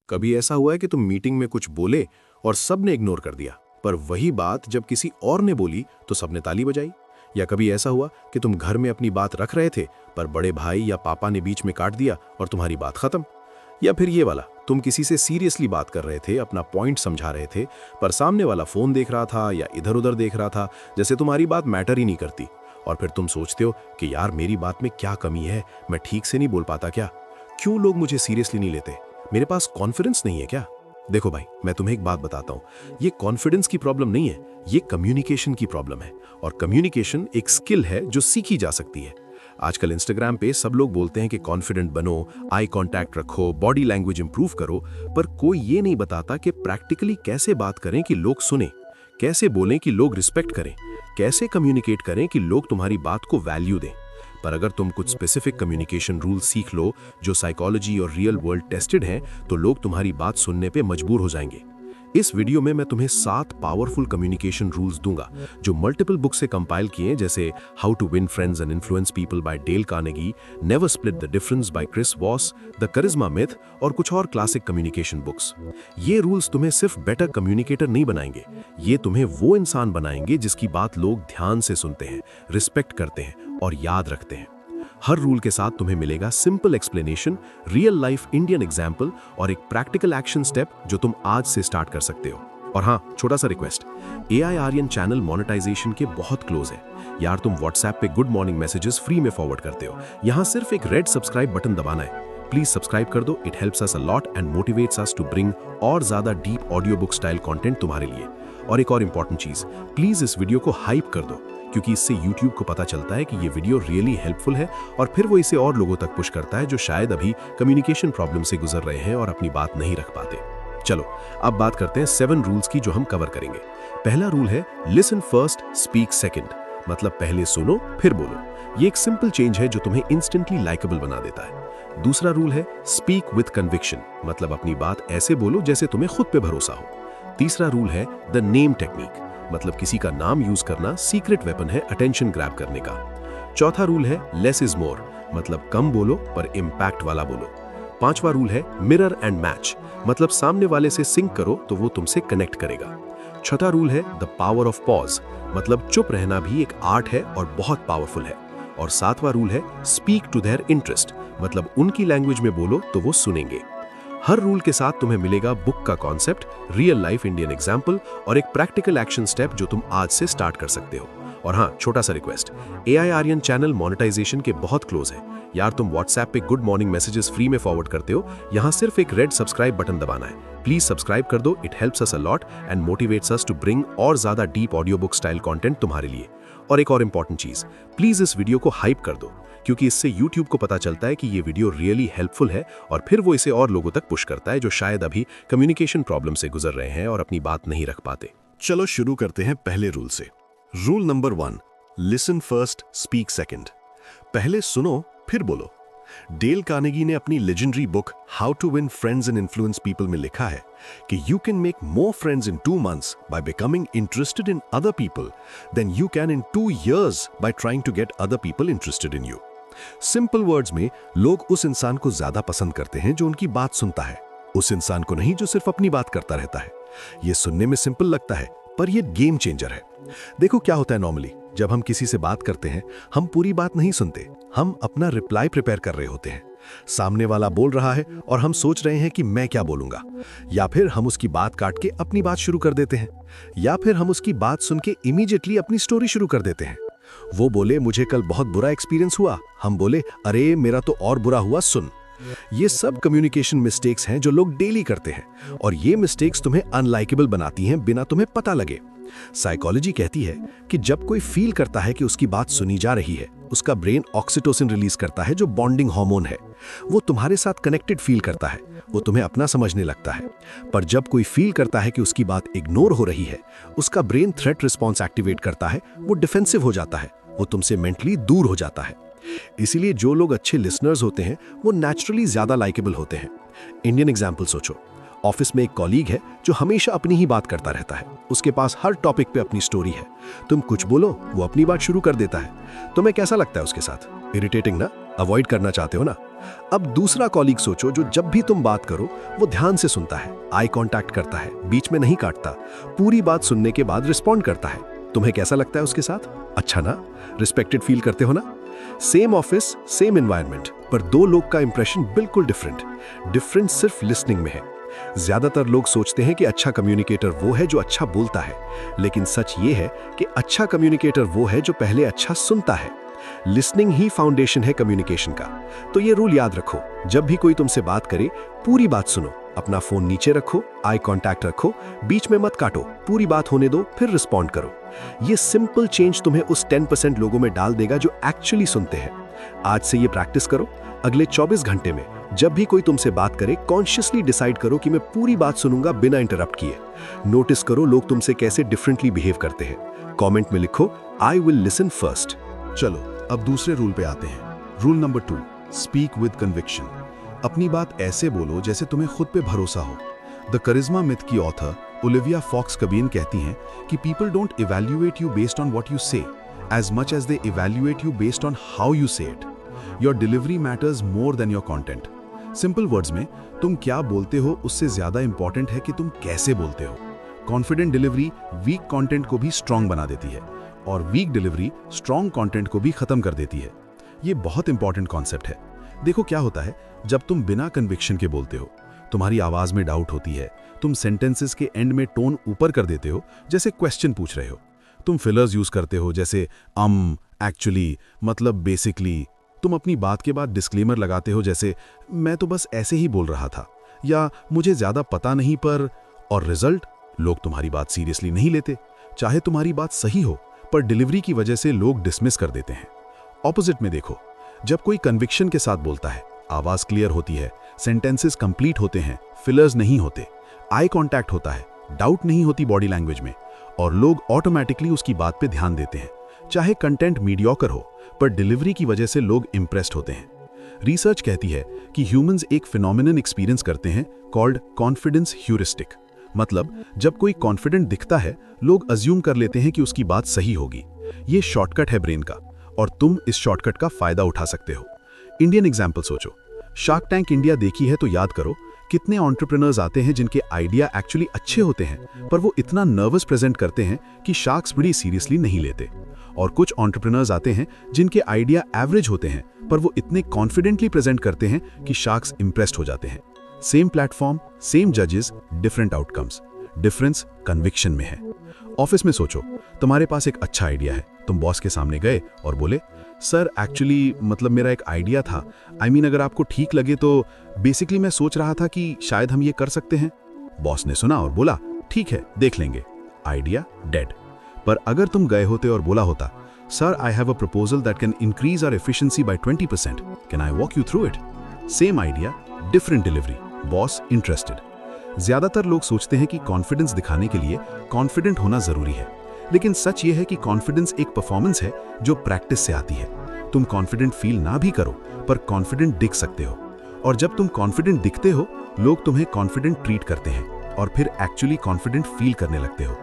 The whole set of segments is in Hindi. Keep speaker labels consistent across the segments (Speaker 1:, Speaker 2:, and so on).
Speaker 1: कभी ऐसा हुआ है कि तुम मीटिंग में कुछ बोले और सबने इग्नोर कर दिया, पर वही बात जब किसी और ने बोली तो सबने ताली बजाई? या कभी ऐसा हुआ कि तुम घर में अपनी बात रख रहे थे पर बड़े भाई या पापा ने बीच में काट दिया और तुम्हारी बात खत्म? या फिर ये वाला, तुम किसी से सीरियसली बात कर रहे थे, अपना पॉइंट समझा रहे थे, पर सामने वाला फोन देख रहा था या इधर उधर देख रहा था, जैसे तुम्हारी बात मैटर ही नहीं करती, और फिर तुम सोचते हो कि यार मेरी बात में क्या कमी है, मैं ठीक से नहीं बोल पाता क्या? क्यों लोग मुझे सीरियसली नहीं लेते? मेरे पास कॉन्फिडेंस नहीं है क्या? देखो भाई, मैं तुम्हें एक बात बताता हूँ, ये कॉन्फिडेंस की प्रॉब्लम नहीं है, ये कम्युनिकेशन की प्रॉब्लम है। और कम्युनिकेशन एक स्किल है जो सीखी जा सकती है। आजकल इंस्टाग्राम पे सब लोग बोलते हैं कि कॉन्फिडेंट बनो, आई कांटेक्ट रखो, बॉडी लैंग्वेज इंप्रूव करो, पर कोई ये नहीं बताता कि प्रैक्टिकली कैसे बात करें कि लोग सुने, कैसे बोलें कि लोग रिस्पेक्ट करें, कैसे कम्युनिकेट करें कि लोग तुम्हारी बात को वैल्यू दें। पर अगर तुम कुछ स्पेसिफिक कम्युनिकेशन रूल सीख लो जो साइकोलॉजी और रियल वर्ल्ड टेस्टेड हैं, तो लोग तुम्हारी बात सुनने पे मजबूर हो जाएंगे। इस वीडियो में मैं तुम्हें 7 पावरफुल कम्युनिकेशन रूल्स दूंगा जो मल्टीपल बुक से कंपाइल किए, जैसे how to win friends and influence people by Dale Carnegie, never split the difference by Chris Voss, the charisma myth और कुछ और क्लासिक कम्युनिकेशन बुक्स। ये रूल्स तुम्हें सिर्फ बेटर कम्युनिकेटर नहीं बनाएंगे, ये तुम्हें वो इंसान बनाएंगे जिसकी बात लोग ध्यान से सुनते हैं, रिस्पेक्ट करते हैं और याद रखते हैं। हर रूल के साथ तुम्हें मिलेगा simple explanation, real life Indian example और एक प्रैक्टिकल एक्शन स्टेप जो तुम आज से स्टार्ट कर सकते हो। और हाँ, छोटा सा request, AI Aryan channel monetization के बहुत क्लोज है यार। तुम व्हाट्सएप पे गुड मॉर्निंग मैसेजेस फ्री में फॉरवर्ड करते हो, यहाँ सिर्फ एक रेड सब्सक्राइब बटन दबाना है। प्लीज सब्सक्राइब कर दो, it helps us a lot and motivates us to bring और ज्यादा deep audio book style content तुम्हारे लिए। और एक और इंपॉर्टेंट चीज, प्लीज इस वीडियो को हाइप कर दो, क्योंकि इससे YouTube को पता चलता है कि ये वीडियो रियली हेल्पफुल है और फिर वो इसे और लोगों तक पुश करता है जो शायद अभी कम्युनिकेशन प्रॉब्लम से गुजर रहे हैं और अपनी बात नहीं रख पाते। चलो अब बात करते हैं 7 रूल्स की जो हम कवर करेंगे। पहला रूल है लिसन फर्स्ट स्पीक सेकंड, मतलब पहले सुनो फिर बोलो। ये एक सिंपल चेंज है जो तुम्हें इंस्टेंटली लाइकेबल बना देता है। दूसरा रूल है स्पीक विद कन्विक्शन, मतलब अपनी बात ऐसे बोलो जैसे तुम्हें खुद पे भरोसा हो। तीसरा रूल है द नेम टेक्निक, मतलब किसी का नाम यूज करना सीक्रेट वेपन है अटेंशन ग्रैब करने का। चौथा रूल है लेस इज मोर, मतलब कम बोलो पर इम्पैक्ट वाला बोलो। पांचवा रूल है मिरर एंड मैच, मतलब सामने वाले से सिंक करो तो वो तुमसे कनेक्ट करेगा। छठा रूल है द पावर ऑफ पॉज, मतलब चुप रहना भी एक आर्ट है और बहुत पावरफुल है। और सातवां रूल है स्पीक टू देयर इंटरेस्ट, मतलब उनकी लैंग्वेज में बोलो तो वो सुनेंगे। हर रूल के साथ तुम्हें मिलेगा बुक का concept, real life Indian example और एक प्रैक्टिकल एक्शन स्टेप जो तुम आज से स्टार्ट कर सकते हो। और हाँ, छोटा सा request, AI Aryan channel monetization के बहुत क्लोज है यार। तुम व्हाट्सएप पे गुड मॉर्निंग मैसेजेस फ्री में फॉरवर्ड करते हो, यहाँ सिर्फ एक रेड सब्सक्राइब बटन दबाना है। प्लीज सब्सक्राइब कर दो, it helps us a lot and motivates us to bring और ज्यादा deep audio book style content तुम्हारे लिए। और एक और इंपॉर्टेंट चीज, प्लीज इस वीडियो को हाइप कर दो, क्योंकि इससे YouTube को पता चलता है कि ये वीडियो रियली हेल्पफुल है और फिर वो इसे और लोगों तक पुश करता है जो शायद अभी कम्युनिकेशन प्रॉब्लम से गुजर रहे हैं और अपनी बात नहीं रख पाते।
Speaker 2: चलो शुरू करते हैं पहले रूल से। Rule number 1, listen first speak second, पहले सुनो फिर बोलो। डेल कार्नेगी ने अपनी legendary book how to win friends and influence people में लिखा है कि you can make more friends in 2 months by becoming interested in other people than you can in 2 years by trying to get other people interested in you. Simple words में, लोग उस इंसान को ज्यादा पसंद करते हैं जो उनकी बात सुनता है, उस इंसान को नहीं जो सिर्फ अपनी बात करता रहता है। यह सुनने में सिंपल लगता है पर यह गेम चेंजर है। देखो क्या होता है, नॉर्मली जब हम किसी से बात करते हैं हम पूरी बात नहीं सुनते, हम अपना रिप्लाई प्रिपेयर कर रहे होते हैं। सामने वाला बोल रहा है और हम सोच रहे हैं कि मैं क्या बोलूंगा, या फिर हम उसकी बात काट के अपनी बात शुरू कर देते हैं, या फिर हम उसकी बात सुन के इमीडिएटली अपनी स्टोरी शुरू कर देते हैं। वो बोले मुझे कल बहुत बुरा एक्सपीरियंस हुआ, हम बोले अरे मेरा तो और बुरा हुआ, सुन। ये सब कम्युनिकेशन मिस्टेक्स हैं जो लोग डेली करते हैं और ये मिस्टेक्स तुम्हें अनलाइकेबल बनाती हैं बिना तुम्हें पता लगे। साइकोलॉजी कहती है कि जब कोई फील करता है कि उसकी बात सुनी जा रही है, उसका ब्रेन ऑक्सीटोसिन रिलीज करता है जो बॉन्डिंग हार्मोन है। वो तुम्हारे साथ कनेक्टेड फील करता है, वो तुम्हें अपना समझने लगता है। पर जब कोई फील करता है कि उसकी बात इग्नोर हो रही है, उसका ब्रेन थ्रेट रिस्पॉन्स एक्टिवेट करता है, वो डिफेंसिव हो जाता है, वो तुमसे मेंटली दूर हो जाता है। इसीलिए जो लोग अच्छे लिसनर्स होते हैं वो नेचुरली ज्यादा लाइकेबल होते हैं। इंडियन एग्जाम्पल सोचो, ऑफिस में एक कॉलीग है जो हमेशा अपनी ही बात करता रहता है, उसके पास हर टॉपिक पे अपनी स्टोरी है। तुम कुछ बोलो वो अपनी बात शुरू कर देता है। तुम्हें कैसा लगता है उसके साथ? इरिटेटिंग ना? अवॉइड करना चाहते हो ना? अब दूसरा कॉलीग सोचो जो जब भी तुम बात करो वो ध्यान से सुनता है, आई कांटेक्ट करता है, बीच में नहीं काटता, पूरी बात सुनने के बाद रिस्पॉन्ड करता है। तुम्हें कैसा लगता है उसके साथ? अच्छा ना? रिस्पेक्टेड फील करते हो ना? सेम ऑफिस, सेम एनवायरनमेंट, पर दो लोग का इंप्रेशन बिल्कुल डिफरेंट। डिफरेंस सिर्फ लिसनिंग में है। ज्यादातर लोग सोचते हैं कि अच्छा कम्युनिकेटर वो है जो अच्छा बोलता है, लेकिन सच ये है कि अच्छा कम्युनिकेटर वो है जो पहले अच्छा सुनता है। लिसनिंग ही फाउंडेशन है कम्युनिकेशन का। तो ये रूल याद रखो, जब भी कोई तुमसे बात करे पूरी बात सुनो, अपना फोन नीचे रखो, आई कांटेक्ट रखो, बीच में मत काटो, पूरी बात होने दो, फिर रिस्पॉन्ड करो। ये सिंपल चेंज तुम्हें उस 10% लोगों में डाल देगा जो एक्चुअली सुनते हैं। आज से ये प्रैक्टिस करो। अगले 24 घंटे में जब भी कोई तुमसे बात करे, कॉन्शियसली डिसाइड करो कि मैं पूरी बात सुनूंगा बिना इंटरप्ट किए। नोटिस करो लोग तुमसे कैसे डिफरेंटली बिहेव करते हैं। कमेंट में लिखो, आई विल लिसन फर्स्ट।
Speaker 3: चलो अब दूसरे रूल पे आते हैं। Rule number 2, speak with conviction. अपनी बात ऐसे बोलो जैसे तुम्हें खुद पे भरोसा हो। द करिश्मा मिथ की ऑथर ओलिविया फॉक्स कबीन कहती हैं कि people don't evaluate you based on what you say as much as they evaluate you based on how you say it. Your delivery matters more than your content. Simple words में, तुम क्या बोलते हो उससे ज्यादा इंपॉर्टेंट है कि तुम कैसे बोलते हो। कॉन्फिडेंट डिलीवरी वीक कंटेंट को भी स्ट्रांग बना देती है और वीक डिलीवरी स्ट्रांग कंटेंट को भी खत्म कर देती है। ये बहुत इंपॉर्टेंट कॉन्सेप्ट है। देखो क्या होता है जब तुम बिना कन्विक्शन के बोलते हो, तुम्हारी आवाज में डाउट होती है, तुम सेंटेंसेस के एंड में टोन ऊपर कर देते हो जैसे क्वेश्चन पूछ रहे हो, तुम फिलर्स यूज करते हो जैसे एक्चुअली, मतलब बेसिकली, तुम अपनी बात के बाद डिस्क्लेमर लगाते हो जैसे मैं तो बस ऐसे ही बोल रहा था या मुझे ज्यादा पता नहीं पर, और रिजल्ट, लोग तुम्हारी बात सीरियसली नहीं लेते। चाहे तुम्हारी बात सही हो पर डिलीवरी की वजह से लोग डिसमिस कर देते हैं। ऑपोजिट में देखो, जब कोई कन्विक्शन के साथ बोलता है, आवाज क्लियर होती है, सेंटेंसेस कंप्लीट होते हैं, फिलर्स नहीं होते, आई कांटेक्ट होता है, डाउट नहीं होती बॉडी लैंग्वेज में, और लोग ऑटोमेटिकली उसकी बात पे ध्यान देते हैं। चाहे कंटेंट मीडियोकर हो पर डिलीवरी की वजह से लोग इंप्रेस्ड होते हैं। रिसर्च कहती है कि ह्यूमंस एक फिनोमिनन एक्सपीरियंस करते हैं कॉल्ड कॉन्फिडेंस ह्यूरिस्टिक। मतलब जब कोई कॉन्फिडेंट दिखता है, लोग अज्यूम कर लेते हैं कि उसकी बात सही होगी। ये शॉर्टकट है ब्रेन का और तुम इस शॉर्टकट का फायदा उठा सकते हो। इंडियन एग्जाम्पल सोचो, शार्क टैंक इंडिया देखी है तो याद करो, कितने एंटरप्रेन्योर्स आते हैं जिनके आइडिया एक्चुअली अच्छे होते हैं पर वो इतना नर्वस प्रेजेंट करते हैं कि शार्क्स बड़ी सीरियसली नहीं लेते, और कुछ एंटरप्रेन्योर्स आते हैं जिनके आइडिया एवरेज होते हैं पर वो इतने कॉन्फिडेंटली प्रेजेंट करते हैं कि शार्क्स इंप्रेस्ड हो जाते हैं। सेम प्लेटफॉर्म, सेम जजेस, डिफरेंट आउटकम्स। डिफरेंस कन्विक्शन में है। ऑफिस में सोचो, तुम्हारे पास एक अच्छा आइडिया है, तुम बॉस के सामने गए और बोले, सर एक्चुअली, मतलब मेरा एक आइडिया था, अगर आपको ठीक लगे तो बेसिकली मैं सोच रहा था कि शायद हम ये कर सकते हैं। बॉस ने सुना और बोला, ठीक है, देख लेंगे। Idea dead. पर अगर तुम गए होते और बोला होता, sir I have a proposal that can increase our efficiency by 20%, can I walk you through it? Same idea, different delivery, boss interested. ज्यादातर लोग सोचते हैं कि कॉन्फिडेंस दिखाने के लिए कॉन्फिडेंट होना जरूरी है, लेकिन सच ये है कि कॉन्फिडेंस एक परफॉर्मेंस है जो प्रैक्टिस से आती है। तुम कॉन्फिडेंट फील ना भी करो पर कॉन्फिडेंट दिख सकते हो, और जब तुम कॉन्फिडेंट दिखते हो, लोग तुम्हें कॉन्फिडेंट ट्रीट करते हैं और फिर एक्चुअली कॉन्फिडेंट फील करने लगते हो।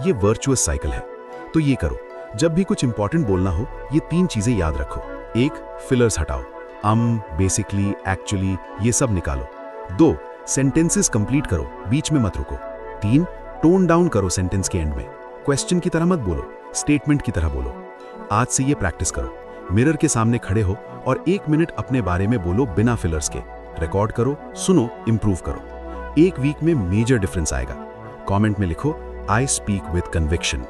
Speaker 3: ये वर्चुअस साइकिल है। तो ये करो, जब भी कुछ इंपॉर्टेंट बोलना हो, ये 3 चीजें याद रखो। 1, फिलर्स हटाओ, बेसिकली, एक्चुअली, ये सब निकालो। 2, सेंटेंसेस कंप्लीट करो, बीच में मत रुको। 3, टोन डाउन करो सेंटेंस के एंड में, क्वेश्चन की तरह मत बोलो, स्टेटमेंट की तरह बोलो। आज से ये प्रैक्टिस करो। मिरर के सामने खड़े हो और 1 मिनट अपने बारे में बोलो बिना फिलर्स के। रिकॉर्ड करो, सुनो, इंप्रूव करो। 1 वीक में मेजर डिफरेंस आएगा। कमेंट में लिखो, आई स्पीक विद कन्विक्शन।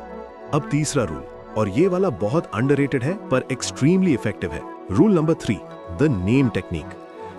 Speaker 2: अब तीसरा रूल, और ये वाला बहुत अंडररेटेड है पर एक्सट्रीमली इफेक्टिव है। Rule number 3, the name technique.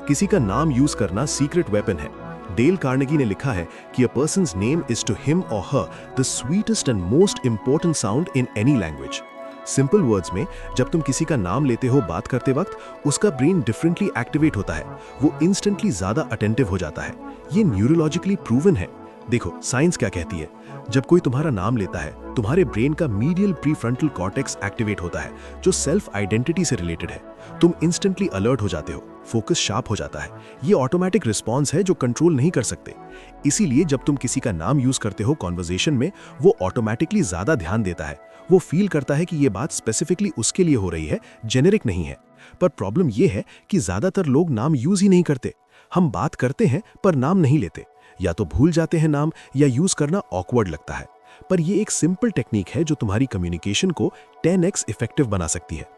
Speaker 2: किसी का नाम यूज करना सीक्रेट वेपन है। डेल कार्नेगी ने लिखा है कि a person's name is to him or her the sweetest and most important sound in any language. Simple words में, जब तुम किसी का नाम लेते हो बात करते वक्त, उसका ब्रेन डिफरेंटली एक्टिवेट होता है, वो इंस्टेंटली ज्यादा अटेंटिव हो जाता है। ये न्यूरोलॉजिकली प्रूवन है। देखो साइंस क्या कहती है, जब कोई तुम्हारा नाम लेता है, तुम्हारे ब्रेन का मीडियल प्रीफ्रंटल कॉर्टेक्स एक्टिवेट होता है, जो सेल्फ आइडेंटिटी से रिलेटेड है। तुम इंस्टेंटली अलर्ट हो जाते हो, फोकस शार्प हो जाता है। ये ऑटोमेटिक रिस्पॉन्स है जो कंट्रोल नहीं कर सकते। इसीलिए जब तुम किसी का नाम यूज करते हो कॉन्वर्सेशन में, वो ऑटोमेटिकली ज्यादा ध्यान देता है। वो फील करता है कि ये बात स्पेसिफिकली उसके लिए हो रही है, जेनेरिक नहीं है। पर प्रॉब्लम ये है कि ज्यादातर लोग नाम यूज ही नहीं करते। हम बात करते हैं पर नाम नहीं लेते, या तो भूल जाते हैं नाम, या यूज करना ऑकवर्ड लगता है। पर ये एक सिंपल टेक्निक है जो तुम्हारी कम्युनिकेशन को 10x इफेक्टिव बना सकती है।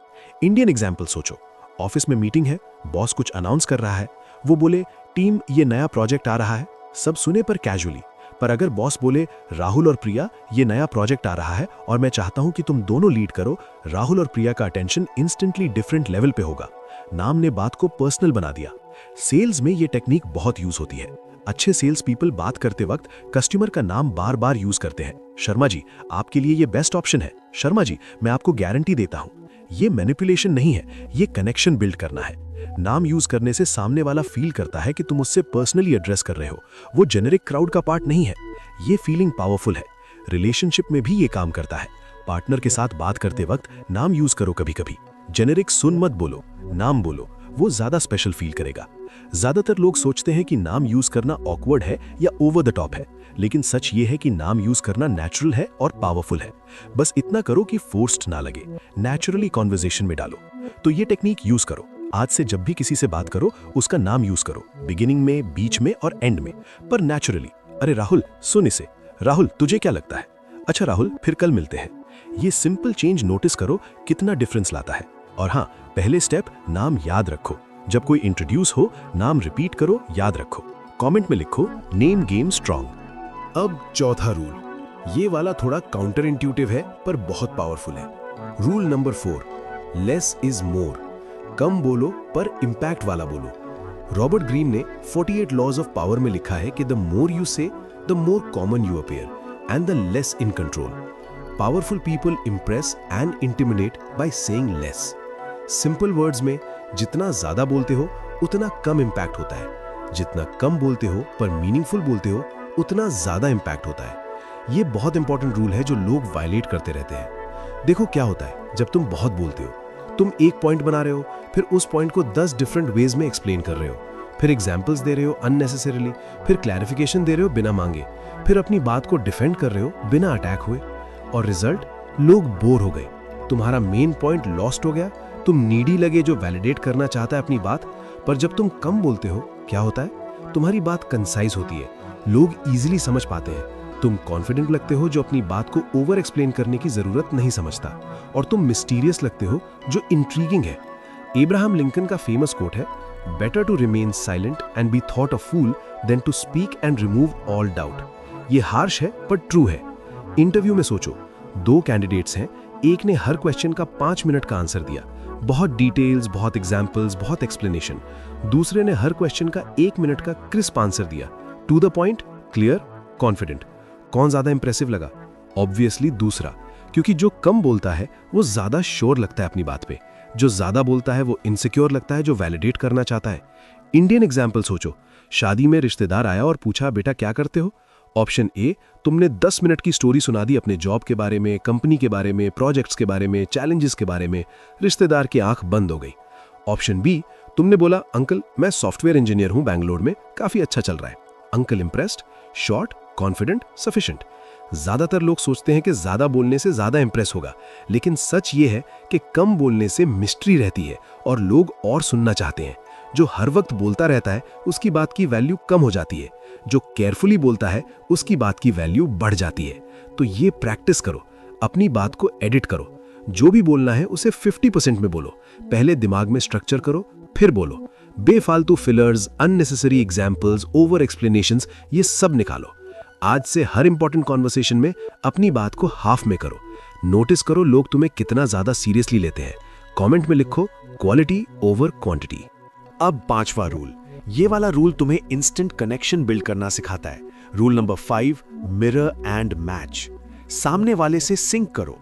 Speaker 2: इंडियन एग्जाम्पल सोचो। ऑफिस में मीटिंग है, बॉस कुछ अनाउंस कर रहा है। वो बोले, टीम ये नया प्रोजेक्ट आ रहा है। सब सुने पर कैजुअली। पर अगर बॉस बोले, राहुल और प्रिया ये नया प्रोजेक्ट आ रहा है और मैं चाहता हूं कि तुम दोनों लीड करो, राहुल और प्रिया का अटेंशन इंस्टेंटली डिफरेंट लेवल पे होगा। नाम ने बात को पर्सनल बना दिया। सेल्स में ये टेक्निक बहुत यूज होती है। अच्छे सेल्स पीपल बात करते वक्त कस्टमर का नाम बार बार यूज करते हैं। शर्मा जी, आपके लिए ये बेस्ट ऑप्शन है। शर्मा जी, मैं आपको गारंटी देता हूं। ये मैनिपुलेशन नहीं है, ये कनेक्शन बिल्ड करना है। नाम यूज करने से सामने वाला फील करता है कि तुम उससे पर्सनली एड्रेस कर रहे हो। वो जेनेरिक क्राउड का पार्ट नहीं है। ये फीलिंग पावरफुल है। रिलेशनशिप में भी ये काम करता है। पार्टनर के साथ बात करते वक्त नाम यूज करो कभी कभी। जेनेरिक सुन मत बोलो, नाम बोलो, वो ज्यादा स्पेशल फील करेगा। ज्यादातर लोग सोचते हैं कि नाम यूज करना ऑकवर्ड है या ओवर द टॉप है, लेकिन सच ये है कि नाम यूज करना नेचुरल है और पावरफुल है। बस इतना करो कि फोर्स्ड ना लगे, नेचुरली कॉन्वर्सेशन में डालो। तो ये टेक्निक यूज करो। आज से जब भी किसी से बात करो, उसका नाम यूज करो, बिगिनिंग में, बीच में और एंड में, पर नेचुरली। अरे राहुल, सुन इसे। राहुल, तुझे क्या लगता है? अच्छा राहुल, फिर कल मिलते हैं। ये सिंपल चेंज नोटिस करो कितना डिफरेंस लाता है। और हाँ, पहले स्टेप, नाम याद रखो। जब कोई इंट्रोड्यूस हो, नाम रिपीट करो, याद रखो। कमेंट में लिखो, नेम गेम स्ट्रॉन्ग।
Speaker 1: अब चौथा रूल, ये वाला थोड़ा काउंटर इंट्यूटिव है पर बहुत पावरफुल है। Rule number 4, less is more. कम बोलो पर इंपैक्ट वाला बोलो। रॉबर्ट ग्रीन ने 48 लॉज ऑफ पावर में लिखा है कि द मोर यू से, the more common you appear and the less in control. Powerful people Impress and intimidate by saying less. Simple words में जितना ज्यादा बोलते हो उतना कम इंपैक्ट होता है। जितना कम बोलते हो पर मीनिंगफुल बोलते हो, उतना ज्यादा इंपैक्ट होता है। ये बहुत इंपॉर्टेंट रूल है जो लोग वायलेट करते रहते हैं। देखो क्या होता है, जब तुम बहुत बोलते हो, तुम एक पॉइंट बना रहे हो, फिर उस पॉइंट को 10 डिफरेंट वेज में एक्सप्लेन कर रहे हो, फिर एग्जाम्पल्स दे रहे हो अननेसेसरीली, फिर क्लैरिफिकेशन दे रहे हो बिना मांगे, फिर अपनी बात को डिफेंड कर रहे हो बिना अटैक हुए। और रिजल्ट, लोग बोर हो गए, तुम्हारा मेन पॉइंट लॉस्ट हो गया। तुम नीडी लगे जो वैलिडेट करना चाहता है अपनी बात। पर जब तुम कम बोलते हो, क्या होता है? तुम्हारी बात कंसाइज होती है, लोग इजीली समझ पाते हैं। तुम कॉन्फिडेंट लगते हो जो अपनी बात को ओवर एक्सप्लेन करने की जरूरत नहीं समझता। और तुम मिस्टीरियस लगते हो जो इंट्रीगिंग है। एब्राहम लिंकन का फेमस कोट है, better to remain silent and be thought a fool than to speak and remove all doubt. ये हार्श है पर ट्रू है। इंटरव्यू में सोचो, 2 कैंडिडेट्स हैं, एक ने हर क्वेश्चन का 5 मिनट का आंसर दिया, बहुत डिटेल्स, बहुत एग्जाम्पल्स, बहुत एक्सप्लेनेशन। दूसरे ने हर क्वेश्चन का 1 मिनट का क्रिस्प आंसर दिया, to the point, clear, confident. कौन ज्यादा इंप्रेसिव लगा? ऑब्वियसली दूसरा, क्योंकि जो कम बोलता है वो ज्यादा श्योर लगता है अपनी बात पे। जो ज्यादा बोलता है वो इनसिक्योर लगता है जो वैलिडेट करना चाहता है। इंडियन एग्जाम्पल सोचो, शादी में रिश्तेदार आया और पूछा, बेटा क्या करते हो? ऑप्शन ए, तुमने 10 मिनट की स्टोरी सुना दी अपने जॉब के बारे में, कंपनी के बारे में, प्रोजेक्ट्स के बारे में, चैलेंजेस के बारे में। रिश्तेदार की आंख बंद हो गई। ऑप्शन बी, तुमने बोला, अंकल मैं सॉफ्टवेयर इंजीनियर हूं बैंगलोर में, काफी अच्छा चल रहा है। Uncle impressed, short, confident, sufficient. ज्यादातर लोग सोचते हैं कि ज्यादा बोलने से ज्यादा इंप्रेस होगा, लेकिन सच ये है कि कम बोलने से मिस्ट्री रहती है और लोग और सुनना चाहते हैं। जो हर वक्त बोलता रहता है उसकी बात की वैल्यू कम हो जाती है, जो केयरफुली बोलता है उसकी बात की वैल्यू बढ़ जाती है। तो ये प्रैक्टिस करो, अपनी बात को एडिट करो। जो भी बोलना है उसे 50% में बोलो। पहले दिमाग में स्ट्रक्चर करो, फिर बोलो। बेफालतू fillers, unnecessary examples, over explanations, ये सब निकालो। आज से हर इंपॉर्टेंट कॉन्वर्सेशन में अपनी बात को हाफ में करो। नोटिस करो लोग तुम्हें कितना ज्यादा सीरियसली लेते हैं। कमेंट में लिखो, क्वालिटी ओवर क्वांटिटी।
Speaker 2: अब 5वां रूल, ये वाला रूल तुम्हें इंस्टेंट कनेक्शन बिल्ड करना सिखाता है। Rule number 5, mirror and match. सामने वाले से सिंक करो।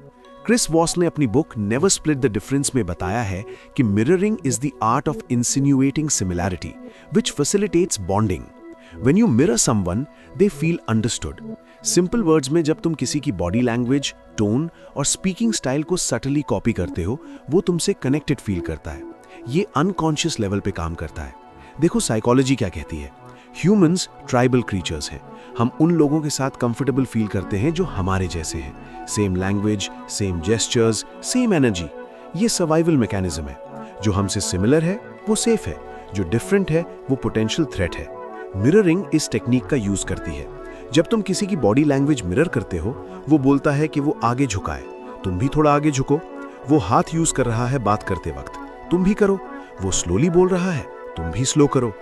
Speaker 2: क्रिस वॉस ने अपनी book never split the difference में बताया है कि mirroring is the art of insinuating similarity which facilitates bonding. When you mirror someone, they feel understood. Simple words में जब तुम किसी की बॉडी लैंग्वेज, टोन और स्पीकिंग स्टाइल को सटली कॉपी करते हो, वो तुमसे कनेक्टेड फील करता है। ये अनकॉन्शियस लेवल पे काम करता है। देखो साइकोलॉजी क्या कहती है। ह्यूमंस ट्राइबल क्रीचर्स हैं। हम उन लोगों के साथ कंफर्टेबल फील करते हैं जो हमारे जैसे हैं। Same language, same gestures, same energy. ये सर्वाइवल मैकेनिज्म है। जो हमसे सिमिलर है वो सेफ है, जो डिफरेंट है वो पोटेंशियल थ्रेट है। मिररिंग इस टेक्निक का यूज करती है। जब तुम किसी की बॉडी लैंग्वेज मिरर करते हो, वो बोलता है कि वो आगे झुकाए, तुम भी थोड़ा आगे झुको। वो हाथ यूज कर रहा है बात करते वक्त, तुम भी करो। वो स्लोली बोल रहा है, तुम भी स्लो करो।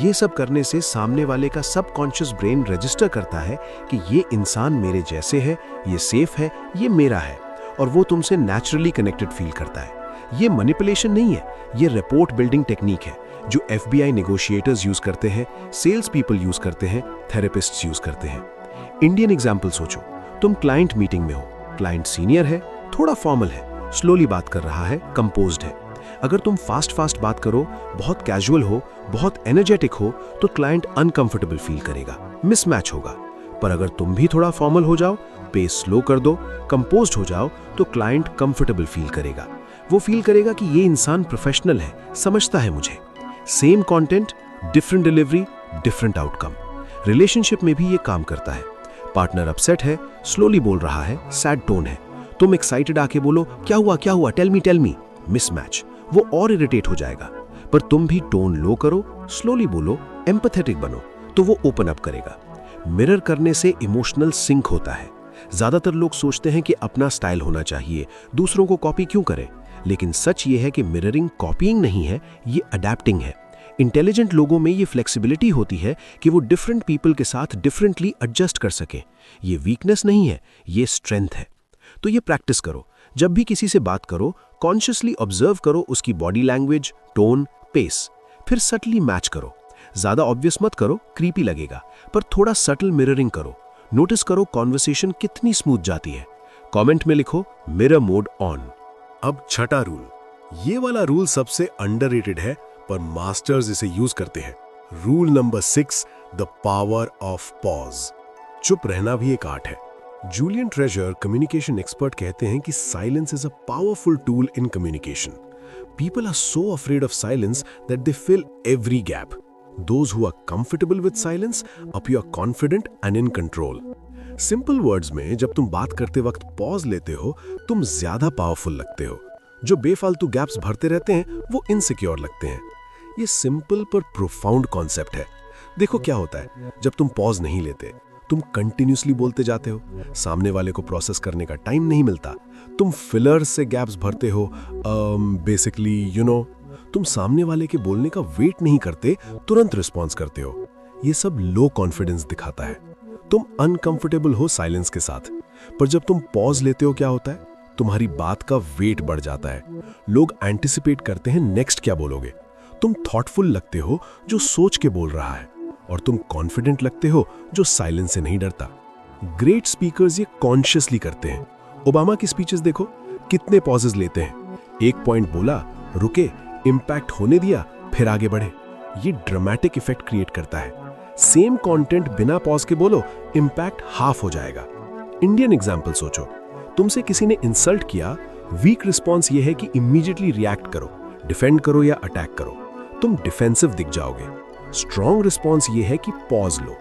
Speaker 2: ये सब करने से सामने वाले का सबकॉन्शियस ब्रेन रजिस्टर करता है कि ये इंसान मेरे जैसे है, ये सेफ है, ये मेरा है, और वो तुमसे नेचुरली कनेक्टेड फील करता है। ये मैनिपुलेशन नहीं है, ये रिपोर्ट बिल्डिंग टेक्निक है जो FBI नेगोशिएटर्स यूज करते हैं, सेल्स पीपल यूज करते हैं, थेरेपिस्ट्स यूज करते हैं। इंडियन एग्जाम्पल सोचो। तुम क्लाइंट मीटिंग में हो, क्लाइंट सीनियर है, थोड़ा फॉर्मल है, स्लोली बात कर रहा है, कंपोज्ड है। अगर तुम फास्ट बात करो, बहुत कैजुअल हो, बहुत एनर्जेटिक हो, तो क्लाइंट अनकंफर्टेबल फील करेगा, मिसमैच होगा। पर अगर तुम भी थोड़ा फॉर्मल हो जाओ, पेस स्लो कर दो, कंपोज्ड हो जाओ, तो क्लाइंट कंफर्टेबल फील करेगा। वो फील करेगा कि ये इंसान प्रोफेशनल है, समझता है मुझे। Same content, different delivery, different outcome. Relationship में भी ये काम करता है। पार्टनर अपसेट है, स्लोली बोल रहा है, सैड टोन है। तुम एक्साइटेड आके बोलो, क्या हुआ, टेल मी। मिसमैच, वो और इरिटेट हो जाएगा। पर तुम भी टोन लो करो, स्लोली बोलो, एम्पैथेटिक बनो, तो वो ओपन अप करेगा। मिरर करने से इमोशनल सिंक होता है। ज्यादातर लोग सोचते हैं कि अपना स्टाइल होना चाहिए, दूसरों को कॉपी क्यों करें? लेकिन सच ये है कि मिररिंग कॉपीइंग नहीं है, ये अडैप्टिंग है। इंटेलिजेंट लोगों में ये फ्लेक्सिबिलिटी होती है कि वो डिफरेंट पीपल के साथ डिफरेंटली एडजस्ट कर सकें। ये वीकनेस नहीं है, ये स्ट्रेंथ है। तो ये प्रैक्टिस करो। जब भी किसी से बात करो, कॉन्शियसली ऑब्जर्व करो उसकी बॉडी लैंग्वेज, टोन, पेस, फिर सटली मैच करो। ज्यादा ऑब्वियस मत करो, क्रीपी लगेगा, पर थोड़ा सटल मिररिंग करो। नोटिस करो कॉन्वर्सेशन कितनी स्मूथ जाती है। कमेंट में लिखो मिरर मोड ऑन।
Speaker 1: अब छठा रूल। ये वाला रूल सबसे अंडररेटेड है, पर मास्टर्स इसे यूज करते हैं। Rule number 6, the power of pause. चुप रहना भी एक आर्ट है। जूलियन ट्रेजर, कम्युनिकेशन एक्सपर्ट, कहते हैं कि silence is a powerful tool in communication. People are so afraid of silence that they fill every gap. Those who are comfortable with silence appear confident and in control. Simple words में जब तुम बात करते वक्त पॉज लेते हो, तुम ज्यादा पावरफुल लगते हो। जो बेफालतू गैप्स भरते रहते हैं वो इनसिक्योर लगते हैं। ये सिंपल पर प्रोफाउंड कॉन्सेप्ट है। देखो क्या होता है जब तुम पॉज नहीं लेते, तुम कंटिन्यूसली बोलते जाते हो, सामने वाले को प्रोसेस करने का टाइम नहीं मिलता। तुम फिलर्स से गैप्स भरते हो। बेसिकली तुम सामने वाले के बोलने का वेट नहीं करते, तुरंत रिस्पॉन्स करते हो। ये सब लो कॉन्फिडेंस दिखाता है। तुम अनकंफर्टेबल हो साइलेंस के साथ, पर जब तुम पॉज लेते हो क्या होता है? तुम्हारी बात का वेट बढ़ जाता है। लोग एंटिसिपेट करते हैं नेक्स्ट क्या बोलोगे। तुम थॉटफुल लगते हो जो सोच के बोल रहा है, और तुम कॉन्फिडेंट लगते हो जो साइलेंस से नहीं डरता। ग्रेट स्पीकर्स ये कॉन्शियसली करते हैं। ओबामा की स्पीचेस देखो, कितने पॉजेस लेते हैं। एक पॉइंट बोला, रुके, इंपैक्ट होने दिया, फिर आगे बढ़े। ये ड्रामेटिक इफेक्ट क्रिएट करता है। सेम कंटेंट बिना पॉज के बोलो, इंपैक्ट हाफ हो जाएगा। इंडियन एग्जांपल सोचो। तुमसे किसी ने इंसल्ट किया, वीक रिस्पॉन्स ये है कि इमीडिएटली रिएक्ट करो, डिफेंड करो या अटैक करो। तुम डिफेंसिव दिख जाओगे। स्ट्रॉन्ग रिस्पॉन्स ये है कि पॉज लो,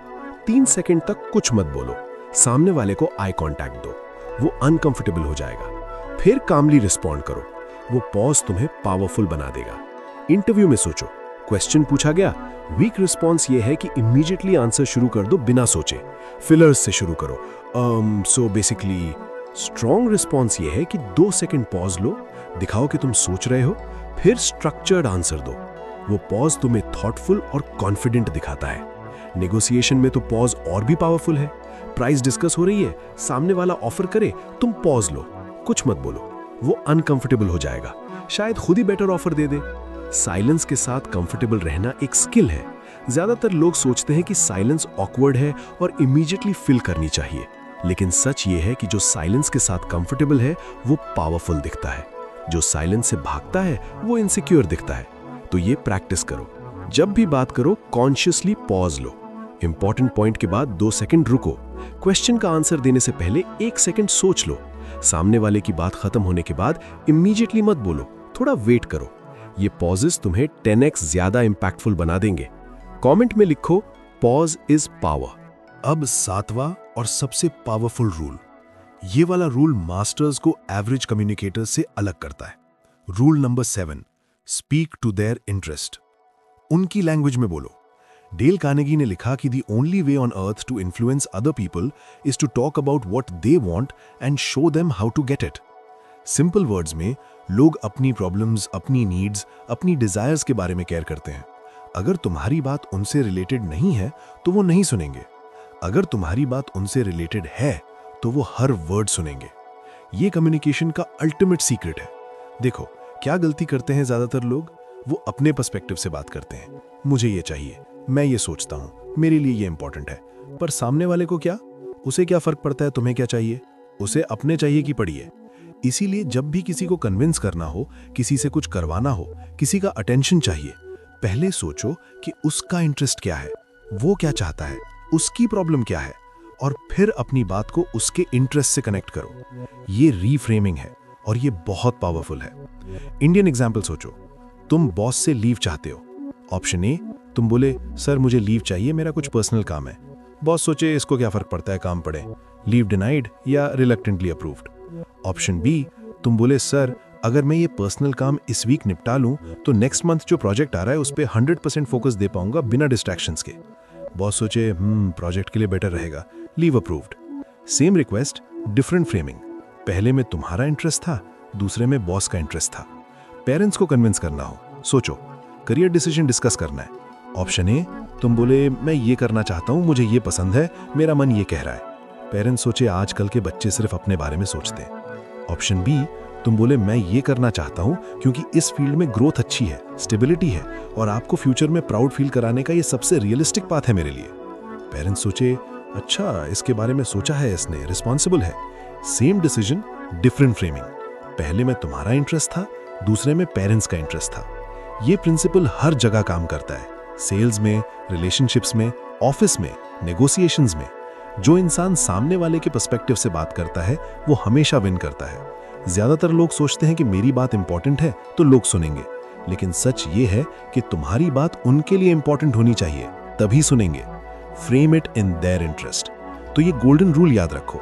Speaker 1: 3 सेकंड तक कुछ मत बोलो, सामने वाले को आई कांटेक्ट दो, वो अनकंफर्टेबल हो जाएगा, फिर कामली रिस्पॉन्ड करो। वो पॉज तुम्हें पावरफुल बना देगा। इंटरव्यू में सोचो, क्वेश्चन पूछा गया, वीक रिस्पॉन्स ये है कि इमीडिएटली आंसर शुरू कर दो बिना सोचे, फिलर्स से शुरू करो। सो बेसिकली स्ट्रॉन्ग रिस्पॉन्स ये है कि 2 सेकंड पॉज लो, दिखाओ कि तुम सोच रहे हो, फिर स्ट्रक्चर्ड आंसर दो। वो पॉज तुम्हें थॉटफुल और कॉन्फिडेंट दिखाता है। नेगोशिएशन में तो पॉज और भी पावरफुल है। प्राइस डिस्कस हो रही है, सामने वाला ऑफर करे, तुम पॉज लो, कुछ मत बोलो, वो अनकंफर्टेबल हो जाएगा, शायद खुद ही बेटर ऑफर दे दे। साइलेंस के साथ कंफर्टेबल रहना एक स्किल है। ज्यादातर लोग सोचते हैं कि साइलेंस ऑकवर्ड है और इमीडिएटली फिल करनी चाहिए, लेकिन सच ये है कि जो साइलेंस के साथ कंफर्टेबल है वो पावरफुल दिखता है। जो साइलेंस से भागता है वो इनसिक्योर दिखता है। तो ये प्रैक्टिस करो। जब भी बात करो, कॉन्शियसली पॉज लो, इंपॉर्टेंट पॉइंट के बाद 2 सेकंड रुको। क्वेश्चन का आंसर देने से पहले 1 सेकंड सोच लो। सामने वाले की बात खत्म होने के बाद इमीडिएटली मत बोलो, थोड़ा वेट करो। ये पॉजेस तुम्हें 10x ज्यादा इंपैक्टफुल बना देंगे। कमेंट में लिखो पॉज इज पावर।
Speaker 3: अब 7वां और सबसे पावरफुल रूल। ये वाला रूल मास्टर्स को एवरेज कम्युनिकेटर्स से अलग करता है। Rule number 7, speak to their interest. उनकी लैंग्वेज में बोलो। डेल कार्नेगी ने लिखा कि the only way on earth to influence other people is to talk about what they want and show them how to get it. Simple words में लोग अपनी प्रॉब्लम्स, अपनी नीड्स, अपनी डिजायर्स के बारे में केयर करते हैं। अगर तुम्हारी बात उनसे रिलेटेड नहीं है तो वो नहीं सुनेंगे। अगर तुम्हारी बात उनसे रिलेटेड है तो वो हर वर्ड सुनेंगे। ये कम्युनिकेशन का अल्टीमेट सीक्रेट है। देखो, क्या गलती करते हैं ज्यादातर लोग? वो अपने पर्सपेक्टिव से बात करते हैं। मुझे ये चाहिए, मैं ये सोचता हूँ, मेरे लिए ये इंपॉर्टेंट है। पर सामने वाले को क्या? उसे क्या फर्क पड़ता है तुम्हें क्या चाहिए? उसे अपने चाहिए कि पड़ी है। इसीलिए जब भी किसी को कन्विंस करना हो, किसी से कुछ करवाना हो, किसी का अटेंशन चाहिए, पहले सोचो कि उसका इंटरेस्ट क्या है, वो क्या चाहता है, उसकी प्रॉब्लम क्या है, और फिर अपनी बात को उसके इंटरेस्ट से कनेक्ट करो। ये रीफ्रेमिंग है और ये बहुत पावरफुल है। इंडियन एग्जाम्पल सोचो। तुम बॉस से लीव चाहते हो। ऑप्शन ए, तुम बोले सर मुझे लीव चाहिए, मेरा कुछ पर्सनल काम है। बॉस सोचे इसको क्या फर्क पड़ता है, काम पड़े। लीव डिनाइड या रिलक्टेंटली अप्रूव्ड। ऑप्शन बी, तुम बोले सर अगर मैं ये पर्सनल काम इस वीक निपटा लूं तो नेक्स्ट मंथ जो प्रोजेक्ट आ रहा है उस पर 100% फोकस दे पाऊंगा बिना डिस्ट्रैक्शंस के। बॉस सोचे प्रोजेक्ट के लिए बेटर रहेगा, leave approved. Same request, different framing. पहले में तुम्हारा इंटरेस्ट था, दूसरे में बॉस का इंटरेस्ट था। पेरेंट्स को कन्विंस करना हो, सोचो करियर डिसीजन डिस्कस करना है। ऑप्शन ए, तुम बोले मैं ये करना चाहता हूँ, मुझे ये पसंद है, मेरा मन ये कह रहा है। पेरेंट्स सोचे आजकल के बच्चे सिर्फ अपने बारे में सोचते हैं। ऑप्शन बी, तुम बोले मैं ये करना चाहता हूँ क्योंकि इस फील्ड में ग्रोथ अच्छी है, स्टेबिलिटी है और आपको फ्यूचर में प्राउड फील कराने का ये सबसे रियलिस्टिक पाथ है मेरे लिए। पेरेंट्स सोचे अच्छा इसके बारे में सोचा है इसने, रिस्पॉन्सिबल है। Same decision, different framing. पहले में तुम्हारा इंटरेस्ट था, दूसरे में पेरेंट्स का इंटरेस्ट था। ये प्रिंसिपल हर जगह काम करता है, सेल्स में, रिलेशनशिप्स में, ऑफिस में, नेगोशिएशंस में। जो इंसान सामने वाले के पर्सपेक्टिव से बात करता है वो हमेशा विन करता है। ज्यादातर लोग सोचते हैं कि मेरी बात इंपॉर्टेंट है तो लोग सुनेंगे, लेकिन सच ये है कि तुम्हारी बात उनके लिए इंपॉर्टेंट होनी चाहिए, तभी सुनेंगे। Frame it in their interest. तो ये गोल्डन रूल याद रखो।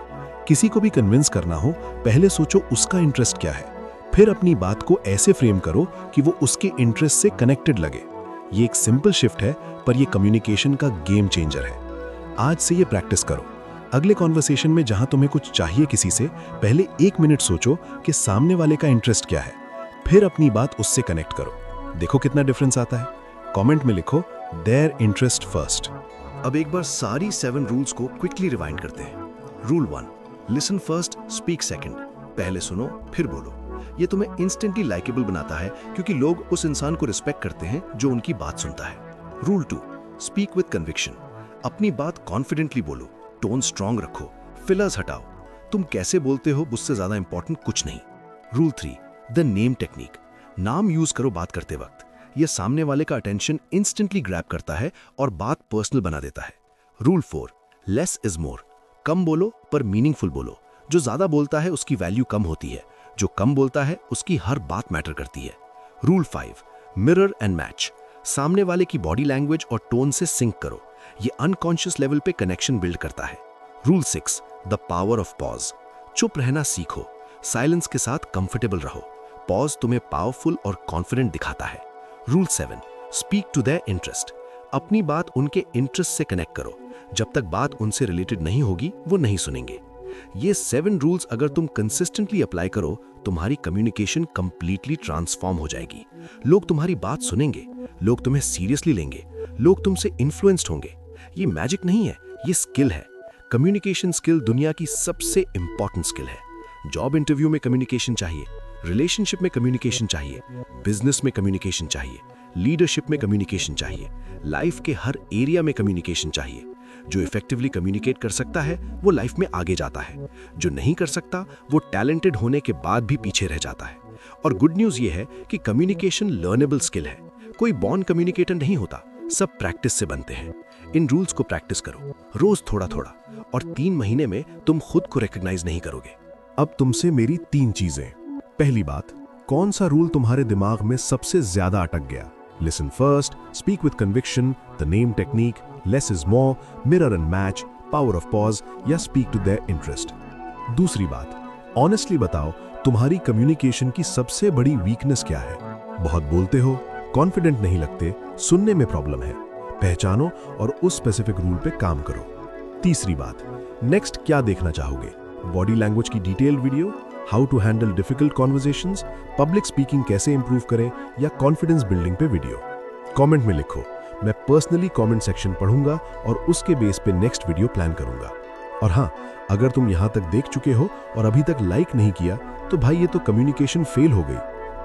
Speaker 3: किसी को भी कन्विंस करना हो, पहले सोचो उसका इंटरेस्ट क्या है, फिर अपनी बात को ऐसे फ्रेम करो कि वो उसके इंटरेस्ट से कनेक्टेड लगे। ये एक सिंपल शिफ्ट है, पर ये कम्युनिकेशन का गेम चेंजर है। आज से ये प्रैक्टिस करो। अगले कॉन्वर्सेशन में जहां तुम्हें कुछ चाहिए किसी से, पहले 1 मिनट सोचो कि सामने वाले का इंटरेस्ट क्या है, फिर अपनी बात उससे कनेक्ट करो। देखो कितना डिफरेंस आता है। कमेंट में लिखो देयर इंटरेस्ट फर्स्ट।
Speaker 2: अब एक बार सारी 7 रूल्स को क्विकली रिवाइंड करते हैं। Rule 1, listen first, speak second. पहले सुनो फिर बोलो। ये तुम्हें इंस्टेंटली लाइकेबल बनाता है क्योंकि लोग उस इंसान को रिस्पेक्ट करते हैं जो उनकी बात सुनता है। Rule 2, speak with conviction. अपनी बात कॉन्फिडेंटली बोलो, टोन स्ट्रांग रखो, फिलर्स हटाओ। तुम कैसे बोलते हो उससे ज्यादा इंपॉर्टेंट कुछ नहीं। Rule 3, the name technique. नाम यूज करो बात करते वक्त। यह सामने वाले का अटेंशन इंस्टेंटली ग्रैब करता है और बात पर्सनल बना देता है। Rule 4, less is more. कम बोलो पर मीनिंगफुल बोलो। जो ज्यादा बोलता है उसकी वैल्यू कम होती है, जो कम बोलता है उसकी हर बात मैटर करती है। Rule 5, mirror and match. सामने वाले की बॉडी लैंग्वेज और टोन से सिंक करो। ये अनकॉन्शियस लेवल पे कनेक्शन बिल्ड करता है। Rule 6, the power of pause. चुप रहना सीखो, साइलेंस के साथ कंफर्टेबल रहो। पॉज तुम्हें पावरफुल और कॉन्फिडेंट दिखाता है। Rule 7, speak to their interest. अपनी बात उनके इंटरेस्ट से कनेक्ट करो। जब तक बात उनसे रिलेटेड नहीं होगी वो नहीं सुनेंगे। ये 7 रूल्स अगर तुम कंसिस्टेंटली अप्लाई करो, तुम्हारी कम्युनिकेशन कंप्लीटली ट्रांसफॉर्म हो जाएगी। लोग तुम्हारी बात सुनेंगे, लोग तुम्हें सीरियसली लेंगे, लोग तुमसे इन्फ्लुएंस्ड होंगे। ये मैजिक नहीं है, ये स्किल है। कम्युनिकेशन स्किल दुनिया की सबसे इंपॉर्टेंट स्किल है। जॉब इंटरव्यू में कम्युनिकेशन चाहिए, रिलेशनशिप में कम्युनिकेशन चाहिए, बिजनेस में कम्युनिकेशन चाहिए, लीडरशिप में कम्युनिकेशन चाहिए, लाइफ के हर एरिया में कम्युनिकेशन चाहिए। जो इफेक्टिवली कम्युनिकेट कर सकता है वो लाइफ में आगे जाता है, जो नहीं कर सकता वो टैलेंटेड होने के बाद भी पीछे रह जाता है। और गुड न्यूज ये है कि कम्युनिकेशन लर्नेबल स्किल है। कोई बॉर्न कम्युनिकेटर नहीं होता, सब प्रैक्टिस से बनते हैं।
Speaker 1: इन रूल्स को प्रैक्टिस करो, रोज थोड़ा थोड़ा, और 3 महीने में तुम खुद को रिकॉग्नाइज नहीं करोगे।
Speaker 3: अब तुमसे मेरी 3 चीजें। पहली बात, कौन सा रूल तुम्हारे दिमाग में सबसे ज्यादा अटक गया? Listen first, speak with conviction, the name technique, less is more, mirror and match, power of pause या स्पीक टू देयर इंटरेस्ट। दूसरी बात, ऑनेस्टली बताओ तुम्हारी कम्युनिकेशन की सबसे बड़ी वीकनेस क्या है? बहुत बोलते हो, कॉन्फिडेंट नहीं लगते, सुनने में प्रॉब्लम है। पहचानो और उस स्पेसिफिक रूल पे काम करो। तीसरी बात, नेक्स्ट क्या देखना चाहोगे? बॉडी लैंग्वेज की detailed video, how to handle difficult conversations, public speaking कैसे इंप्रूव करें, या कॉन्फिडेंस बिल्डिंग पे वीडियो? कमेंट में लिखो, मैं पर्सनली कमेंट सेक्शन पढ़ूंगा और उसके बेस पे नेक्स्ट वीडियो प्लान करूंगा। और हाँ, अगर तुम यहां तक देख चुके हो और अभी तक लाइक नहीं किया तो भाई ये तो कम्युनिकेशन फेल हो गई।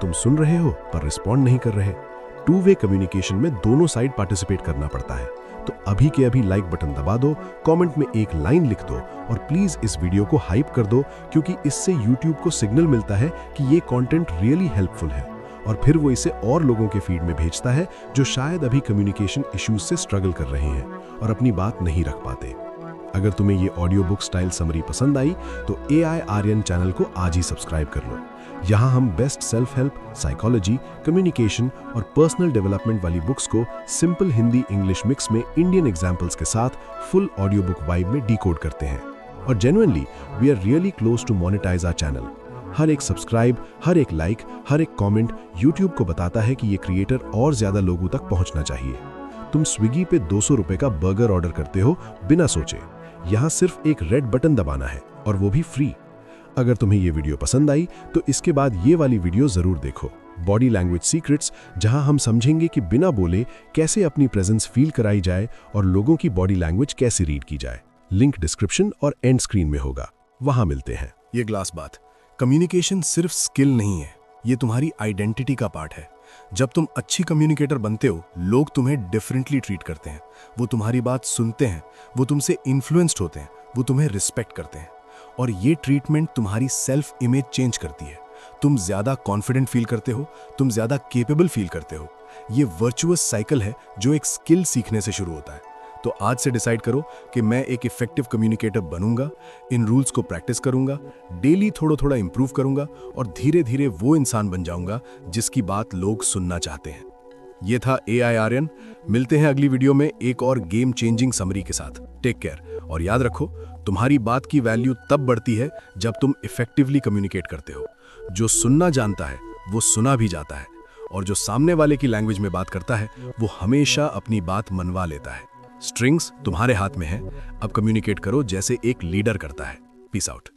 Speaker 3: तुम सुन रहे हो पर रिस्पॉन्ड नहीं कर रहे। 2 वे कम्युनिकेशन में दोनों साइड पार्टिसिपेट करना पड़ता है। तो अभी के अभी लाइक बटन दबा दो, कमेंट में एक लाइन लिख दो और प्लीज इस वीडियो को हाइप कर दो, क्योंकि इससे यूट्यूब को सिग्नल मिलता है कि ये कंटेंट रियली हेल्पफुल है और फिर वो इसे और लोगों के फीड में भेजता है जो शायद अभी कम्युनिकेशन इश्यूज से स्ट्रगल कर रहे हैं और अपनी बात नहीं रख पाते। अगर तुम्हें ये ऑडियो बुक स्टाइल समरी पसंद आई तो AI आर्यन चैनल को आज ही सब्सक्राइब कर लो। यहाँ हम best self help, psychology, communication और पर्सनल डेवलपमेंट वाली बुक्स को सिंपल हिंदी इंग्लिश मिक्स में इंडियन एग्जाम्पल्स के साथ फुल ऑडियो बुक वाइब में डिकोड करते हैं। और genuinely we are really close to monetize our channel. हर एक सब्सक्राइब, हर एक लाइक, हर एक कमेंट यूट्यूब को बताता है कि ये क्रिएटर और ज्यादा लोगों तक पहुंचना चाहिए। तुम स्विगी पे 200 रुपए का बर्गर ऑर्डर करते हो बिना सोचे। यहाँ सिर्फ एक रेड बटन दबाना है और वो भी फ्री। अगर तुम्हें ये वीडियो पसंद आई तो इसके बाद ये वाली वीडियो जरूर देखो, बॉडी लैंग्वेज सीक्रेट्स, जहां हम समझेंगे कि बिना बोले कैसे अपनी प्रेजेंस फील कराई जाए और लोगों की बॉडी लैंग्वेज कैसे रीड की जाए। लिंक डिस्क्रिप्शन और एंड स्क्रीन में होगा, वहां मिलते हैं।
Speaker 4: ये ग्लास बात, कम्युनिकेशन सिर्फ स्किल नहीं है, ये तुम्हारी आइडेंटिटी का पार्ट है। जब तुम अच्छी कम्युनिकेटर बनते हो, लोग तुम्हें डिफरेंटली ट्रीट करते हैं, वो तुम्हारी बात सुनते हैं, वो तुमसे इन्फ्लुएंस्ड होते हैं, वो तुम्हें रिस्पेक्ट करते हैं। और ये ट्रीटमेंट तुम्हारी सेल्फ इमेज चेंज करती है। तुम ज्यादा कॉन्फिडेंट फील करते हो, तुम ज्यादा केपेबल फील करते हो। ये वर्चुअस साइकिल है जो एक स्किल सीखने से शुरू होता है। तो आज से डिसाइड करो कि मैं एक इफेक्टिव कम्युनिकेटर बनूंगा, इन रूल्स को प्रैक्टिस करूंगा, डेली थोड़ा थोड़ा इंप्रूव करूंगा और धीरे धीरे वो इंसान बन जाऊंगा जिसकी बात लोग सुनना चाहते हैं। ये था AI आर्यन। मिलते हैं अगली वीडियो में एक और गेम चेंजिंग समरी के साथ। टेक केयर और याद रखो, तुम्हारी बात की वैल्यू तब बढ़ती है जब तुम इफेक्टिवली कम्युनिकेट करते हो। जो सुनना जानता है वो सुना भी जाता है, और जो सामने वाले की लैंग्वेज में बात करता है वो हमेशा अपनी बात मनवा लेता है। स्ट्रिंग्स तुम्हारे हाथ में है, अब कम्युनिकेट करो जैसे एक लीडर करता है। Peace out.